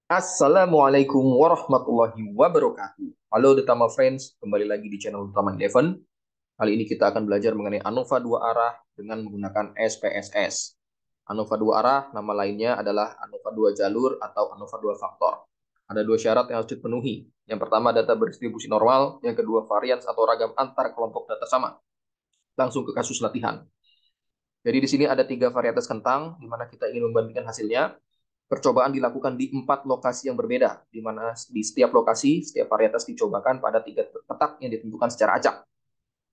Assalamualaikum warahmatullahi wabarakatuh. Halo Detama Friends, kembali lagi di channel Utama Eleven. Kali ini kita akan belajar mengenai ANOVA dua arah dengan menggunakan SPSS. ANOVA dua arah, nama lainnya adalah ANOVA dua jalur atau ANOVA dua faktor. Ada dua syarat yang harus dipenuhi. Yang pertama, data berdistribusi normal. Yang kedua, varians atau ragam antar kelompok data sama. Langsung ke kasus latihan. Jadi di sini ada tiga varietas kentang, di mana kita ingin membandingkan hasilnya. Percobaan dilakukan di 4 lokasi yang berbeda, di mana di setiap lokasi, setiap varietas dicobakan pada 3 petak yang ditentukan secara acak.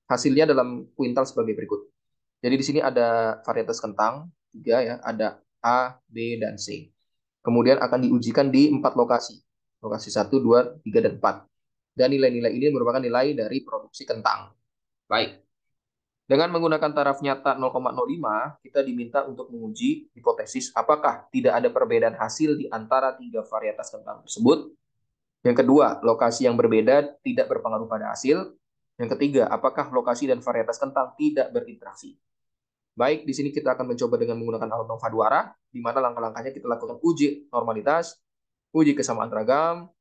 Hasilnya dalam kuintal sebagai berikut. Jadi di sini ada varietas kentang, 3 ya, ada A, B, dan C. Kemudian akan diujikan di 4 lokasi. Lokasi 1, 2, 3, dan 4. Dan nilai-nilai ini merupakan nilai dari produksi kentang. Baik. Dengan menggunakan taraf nyata 0,05, kita diminta untuk menguji hipotesis apakah tidak ada perbedaan hasil di antara 3 varietas kentang tersebut. Yang kedua, lokasi yang berbeda tidak berpengaruh pada hasil. Yang ketiga, apakah lokasi dan varietas kentang tidak berinteraksi. Baik, di sini kita akan mencoba dengan menggunakan ANOVA dua arah, di mana langkah-langkahnya kita lakukan uji normalitas, uji kesamaan ragam,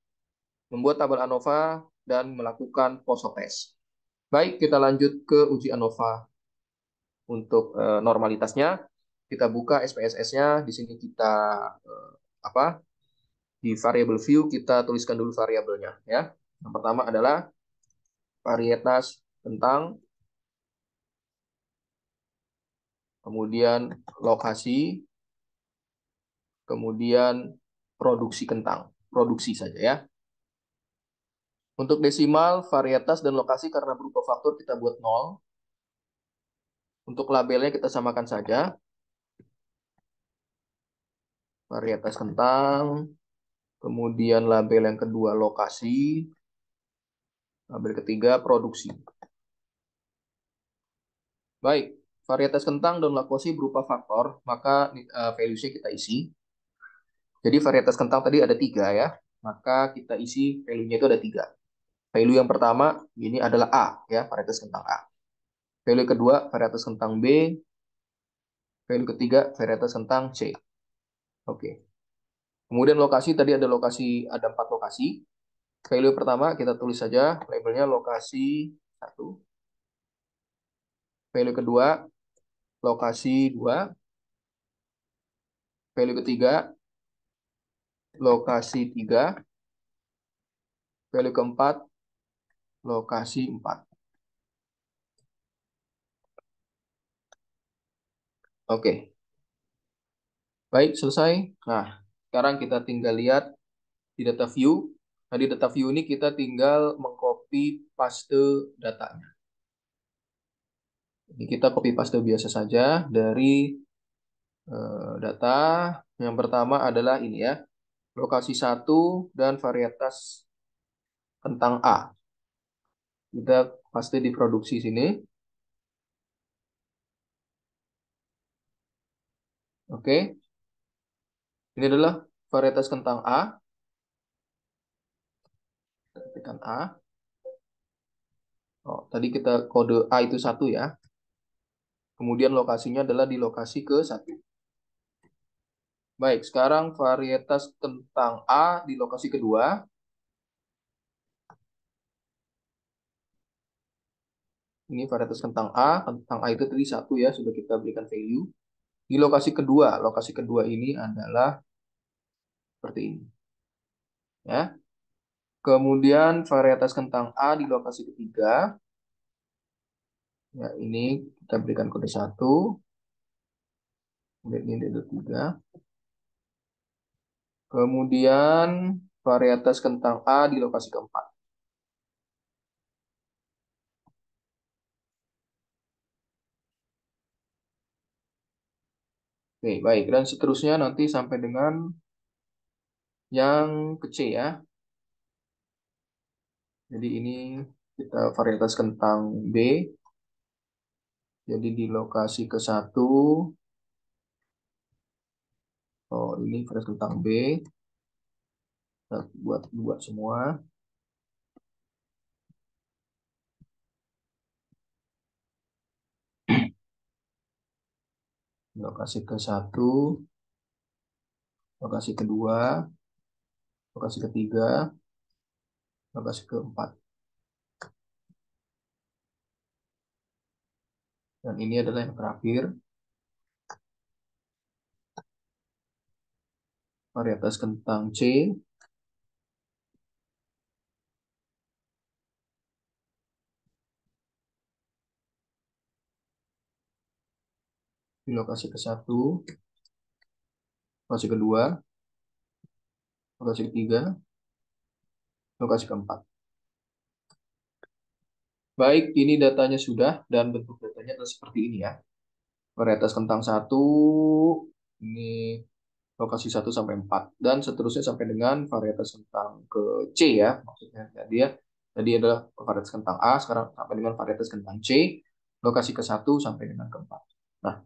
membuat tabel ANOVA, dan melakukan poso test. Baik, kita lanjut ke uji ANOVA. Untuk normalitasnya, kita buka SPSS-nya. Di sini kita eh, apa? Di variable view kita tuliskan dulu variabelnya ya. Yang pertama adalah varietas kentang, kemudian lokasi, kemudian produksi kentang. Produksi saja ya. Untuk desimal, varietas dan lokasi karena berupa faktor kita buat 0. Untuk labelnya kita samakan saja. Varietas kentang, kemudian label yang kedua lokasi, label ketiga produksi. Baik, varietas kentang dan laktosi berupa faktor, maka values-nya kita isi. Jadi varietas kentang tadi ada 3 ya, maka kita isi value-nya itu ada 3. Value yang pertama ini adalah A ya, varietas kentang A. Value kedua varietas kentang B, value ketiga varietas kentang C. Oke. Kemudian lokasi tadi ada 4 lokasi. Value pertama kita tulis saja labelnya lokasi 1. Value kedua lokasi 2. Value ketiga lokasi 3. Value keempat lokasi 4. Oke, baik selesai. Nah, sekarang kita tinggal lihat di data view. Nah, di data view ini kita tinggal mengcopy paste datanya. Ini kita copy paste biasa saja dari data. Yang pertama adalah ini ya, lokasi 1 dan varietas kentang A. Kita paste di produksi sini. Oke, ini adalah varietas kentang A. Kita ketikkan A. Oh, tadi kita kode A itu 1 ya. Kemudian lokasinya adalah di lokasi ke 1. Baik, sekarang varietas kentang A di lokasi kedua. Ini varietas kentang A. Kentang A itu tadi 1 ya, sudah kita berikan value. Di lokasi kedua ini adalah seperti ini. Ya. Kemudian varietas kentang A di lokasi ketiga. Ya, ini kita berikan kode 1. Kemudian ini kode 3. Kemudian varietas kentang A di lokasi keempat. Oke, baik. Dan seterusnya nanti sampai dengan yang ke C ya. Jadi ini kita varietas kentang B. Jadi di lokasi ke 1. Oh, ini varietas kentang B. Kita buat 2 semua. Lokasi ke 1, lokasi kedua. lokasi ketiga, lokasi keempat. Dan ini adalah yang terakhir, varietas kentang C. Di lokasi ke-1, lokasi kedua, lokasi ketiga, lokasi keempat. Baik, ini datanya sudah dan bentuk datanya adalah seperti ini ya. Varietas kentang 1, ini lokasi 1 sampai 4 dan seterusnya sampai dengan varietas kentang ke C ya. Maksudnya tadi adalah varietas kentang A, sekarang sampai dengan varietas kentang C, lokasi ke-1 sampai dengan ke-4. Nah,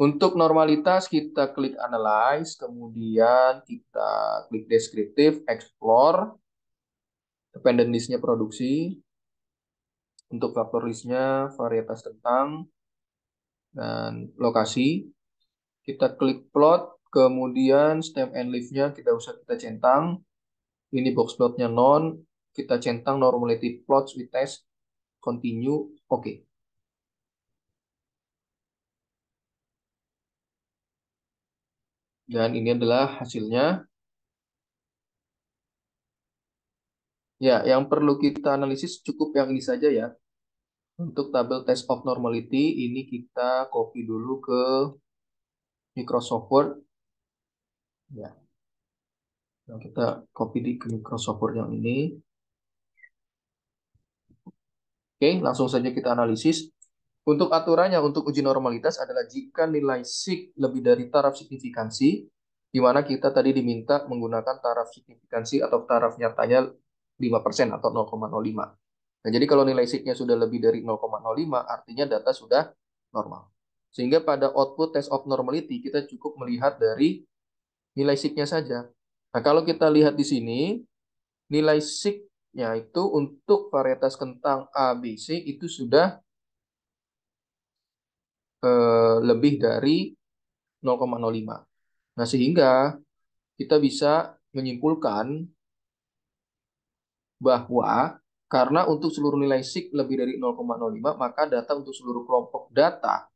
untuk normalitas kita klik analyze, kemudian kita klik deskriptif, explore, dependent list-nya produksi, untuk faktor list-nya varietas kentang, dan lokasi. Kita klik plot, kemudian stem and leaf-nya kita centang. Ini box plotnya non, kita centang normality plots with test, continue, oke. Dan ini adalah hasilnya. Ya, yang perlu kita analisis cukup yang ini saja ya. Untuk tabel test of normality, ini kita copy dulu ke Microsoft Word. Ya, nah, kita copy ke Microsoft Word yang ini. Oke, langsung saja kita analisis. Untuk aturannya untuk uji normalitas adalah jika nilai sig lebih dari taraf signifikansi, di mana kita tadi diminta menggunakan taraf signifikansi atau taraf nyatanya 5% atau 0,05. Nah, jadi kalau nilai sig-nya sudah lebih dari 0,05, artinya data sudah normal. Sehingga pada output test of normality, kita cukup melihat dari nilai sig-nya saja. Nah, kalau kita lihat di sini, nilai sig-nya itu untuk varietas kentang A, B, C itu sudah lebih dari 0,05. Nah, sehingga kita bisa menyimpulkan bahwa karena untuk seluruh nilai sig lebih dari 0,05, maka data untuk seluruh kelompok data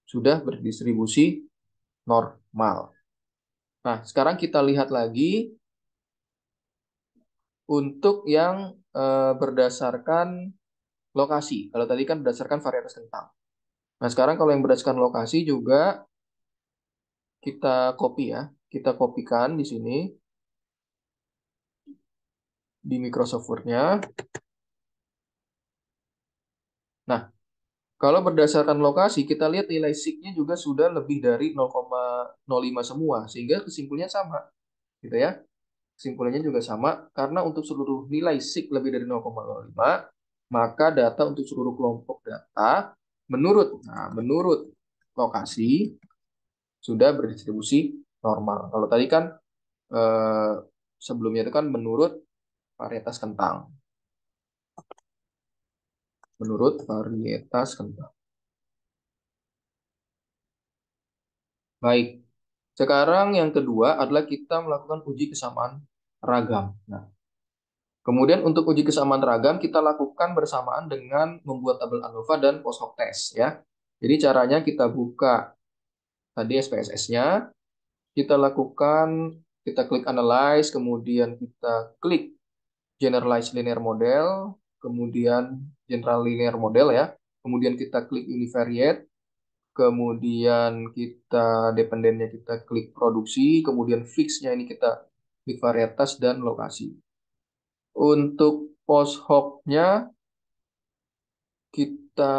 sudah berdistribusi normal. Nah, sekarang kita lihat lagi untuk yang berdasarkan lokasi. Kalau tadi kan berdasarkan varietas kentang. Nah, sekarang kalau yang berdasarkan lokasi juga kita copy ya. Kita kopikan di sini di Microsoft Word-nya. Nah, kalau berdasarkan lokasi, kita lihat nilai sig-nya juga sudah lebih dari 0,05 semua, sehingga kesimpulannya sama, gitu ya. Kesimpulannya juga sama, karena untuk seluruh nilai sig lebih dari 0,05, maka data untuk seluruh kelompok data menurut lokasi sudah berdistribusi normal. Kalau tadi kan eh, sebelumnya itu kan menurut varietas kentang. Menurut varietas kentang. Baik. Sekarang yang kedua adalah kita melakukan uji kesamaan ragam. Nah, kemudian untuk uji kesamaan ragam kita lakukan bersamaan dengan membuat tabel ANOVA dan post hoc test ya. Jadi caranya kita buka tadi SPSS-nya, kita lakukan, kita klik analyze, kemudian kita klik generalized linear model, kemudian general linear model ya. Kemudian kita klik univariate, kemudian kita dependennya kita klik produksi, kemudian fixnya ini kita klik varietas dan lokasi. Untuk post hoc-nya kita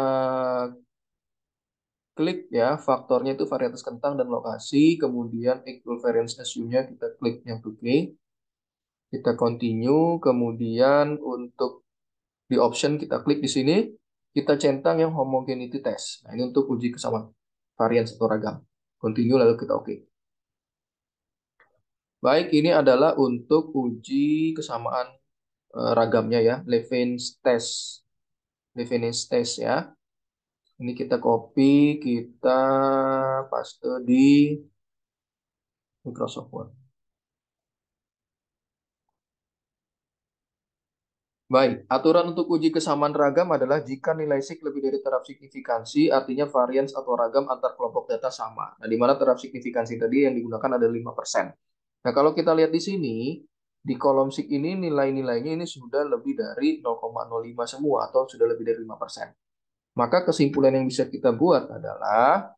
klik ya, faktornya itu varietas kentang dan lokasi, kemudian equal variance assume-nya kita klik yang 2K, kita continue, kemudian untuk di option kita klik di sini, kita centang yang homogeneity test. Nah, ini untuk uji kesamaan varian atau ragam. Continue lalu kita oke. Baik, ini adalah untuk uji kesamaan ragamnya ya, Levene's test. Levene's test ya. Ini kita copy, kita paste di Microsoft Word. Baik, aturan untuk uji kesamaan ragam adalah jika nilai sig lebih dari taraf signifikansi, artinya varians atau ragam antar kelompok data sama. Nah, di mana taraf signifikansi tadi yang digunakan ada 5%. Nah, kalau kita lihat di sini, di kolom sig ini nilai-nilainya ini sudah lebih dari 0,05 semua atau sudah lebih dari 5%. Maka kesimpulan yang bisa kita buat adalah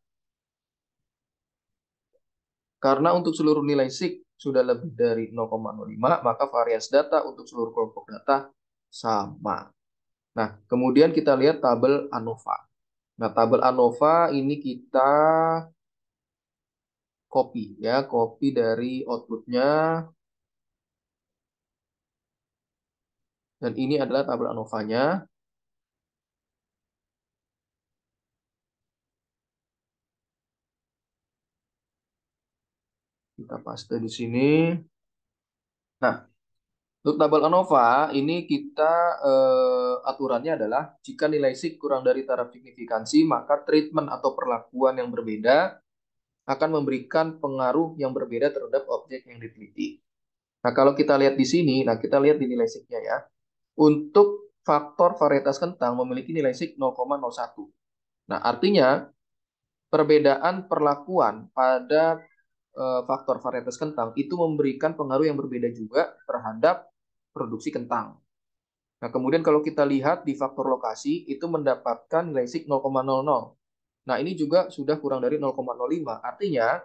karena untuk seluruh nilai sig sudah lebih dari 0,05, maka varians data untuk seluruh kelompok data sama. Nah, kemudian kita lihat tabel ANOVA. Nah, tabel ANOVA ini kita copy ya, copy dari outputnya. Dan ini adalah tabel ANOVA-nya. Kita paste di sini. Nah, untuk tabel ANOVA ini kita aturannya adalah jika nilai sig kurang dari taraf signifikansi, maka treatment atau perlakuan yang berbeda akan memberikan pengaruh yang berbeda terhadap objek yang diteliti. Nah, kalau kita lihat di sini, nah kita lihat di nilai sig-nya ya. Untuk faktor varietas kentang memiliki nilai sig 0,01. Nah, artinya perbedaan perlakuan pada faktor varietas kentang itu memberikan pengaruh yang berbeda juga terhadap produksi kentang. Nah, kemudian kalau kita lihat di faktor lokasi itu mendapatkan nilai sig 0,00. Nah, ini juga sudah kurang dari 0,05. Artinya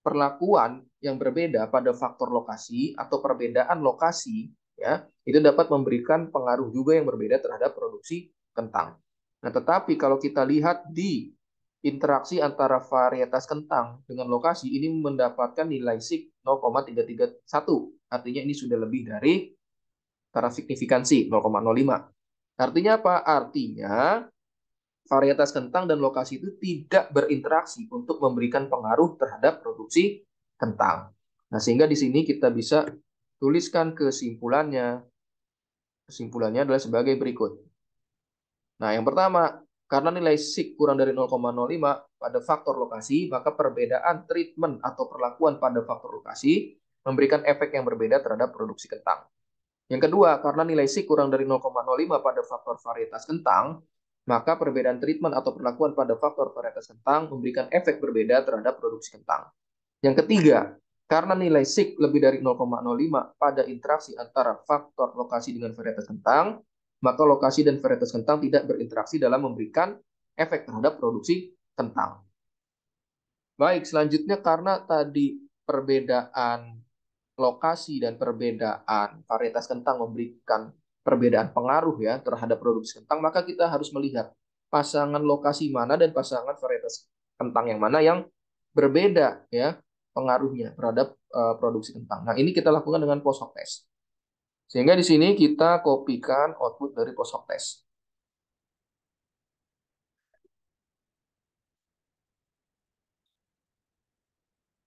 perlakuan yang berbeda pada faktor lokasi atau perbedaan lokasi ya itu dapat memberikan pengaruh juga yang berbeda terhadap produksi kentang. Nah, tetapi kalau kita lihat di interaksi antara varietas kentang dengan lokasi ini mendapatkan nilai sig 0,331. Artinya ini sudah lebih dari taraf signifikansi 0,05. Artinya apa? Artinya varietas kentang dan lokasi itu tidak berinteraksi untuk memberikan pengaruh terhadap produksi kentang. Nah, sehingga di sini kita bisa tuliskan kesimpulannya. Kesimpulannya adalah sebagai berikut. Nah, yang pertama, karena nilai sig kurang dari 0,05 pada faktor lokasi, maka perbedaan treatment atau perlakuan pada faktor lokasi memberikan efek yang berbeda terhadap produksi kentang. Yang kedua, karena nilai sig kurang dari 0,05 pada faktor varietas kentang, maka perbedaan treatment atau perlakuan pada faktor varietas kentang memberikan efek berbeda terhadap produksi kentang. Yang ketiga, karena nilai sig lebih dari 0,05 pada interaksi antara faktor lokasi dengan varietas kentang, maka lokasi dan varietas kentang tidak berinteraksi dalam memberikan efek terhadap produksi kentang. Baik, selanjutnya karena tadi perbedaan lokasi dan perbedaan varietas kentang memberikan perbedaan pengaruh ya terhadap produksi kentang, maka kita harus melihat pasangan lokasi mana dan pasangan varietas kentang yang mana yang berbeda ya pengaruhnya terhadap produksi kentang. Nah, ini kita lakukan dengan post hoc test. Sehingga di sini kita kopikan output dari post hoc test.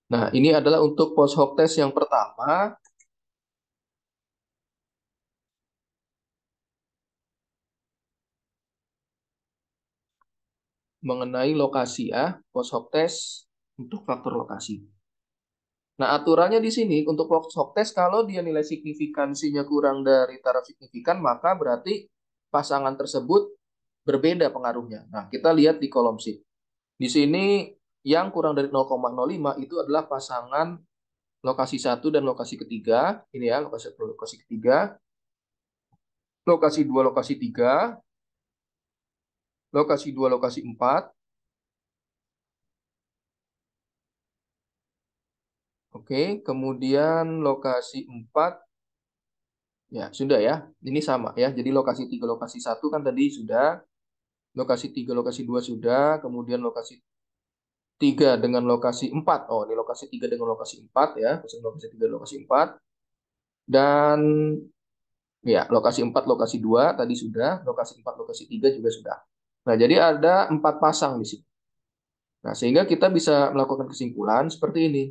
Nah, ini adalah untuk post hoc test yang pertama mengenai lokasi ya, post hoc test untuk faktor lokasi. Nah, aturannya di sini untuk post hoc test kalau dia nilai signifikansinya kurang dari taraf signifikan, maka berarti pasangan tersebut berbeda pengaruhnya. Nah, kita lihat di kolom sheet. Di sini yang kurang dari 0,05 itu adalah pasangan lokasi 1 dan lokasi ketiga. Ini ya, lokasi 1, lokasi ketiga. Lokasi 2, lokasi 3. Lokasi 2, lokasi 4. Oke, kemudian lokasi 4. Ya, sudah ya. Ini sama ya. Jadi lokasi 3, lokasi 1 kan tadi sudah. Lokasi 3, lokasi 2 sudah. Kemudian lokasi 3 dengan lokasi 4. Oh, ini lokasi 3 dengan lokasi 4 ya. Lokasi 3, lokasi 4. Dan ya, lokasi 4, lokasi 2 tadi sudah. Lokasi 4, lokasi 3 juga sudah. Nah, jadi ada 4 pasang di sini. Nah, sehingga kita bisa melakukan kesimpulan seperti ini.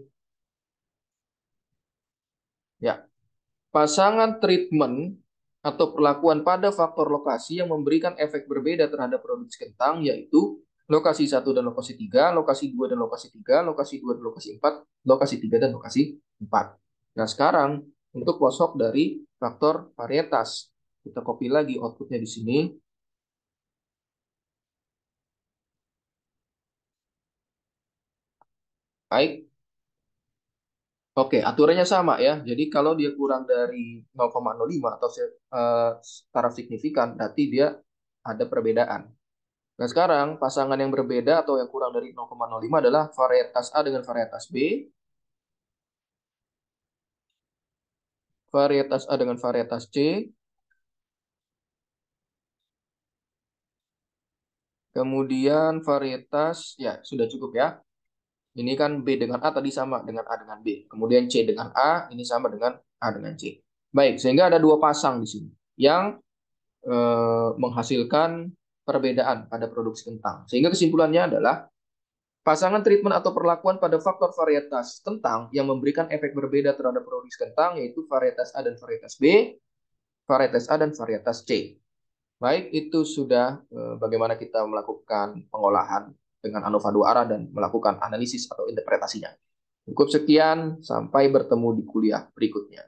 Ya, pasangan treatment atau perlakuan pada faktor lokasi yang memberikan efek berbeda terhadap produksi kentang yaitu lokasi 1 dan lokasi 3, lokasi 2 dan lokasi 3, lokasi 2 dan lokasi 4, lokasi 3 dan lokasi 4. Nah, sekarang untuk post hoc dari faktor varietas. Kita copy lagi outputnya di sini. Baik. Oke, aturannya sama ya. Jadi kalau dia kurang dari 0,05 atau taraf signifikan, berarti dia ada perbedaan. Nah, sekarang pasangan yang berbeda atau yang kurang dari 0,05 adalah varietas A dengan varietas B, varietas A dengan varietas C, kemudian varietas, ya sudah cukup ya. Ini kan B dengan A tadi sama dengan A dengan B. Kemudian C dengan A, ini sama dengan A dengan C. Baik, sehingga ada dua pasang di sini yang menghasilkan perbedaan pada produksi kentang. Sehingga kesimpulannya adalah pasangan treatment atau perlakuan pada faktor varietas kentang yang memberikan efek berbeda terhadap produksi kentang yaitu varietas A dan varietas B, varietas A dan varietas C. Baik, itu sudah bagaimana kita melakukan pengolahan dengan ANOVA 2 arah dan melakukan analisis atau interpretasinya. Cukup sekian, sampai bertemu di kuliah berikutnya.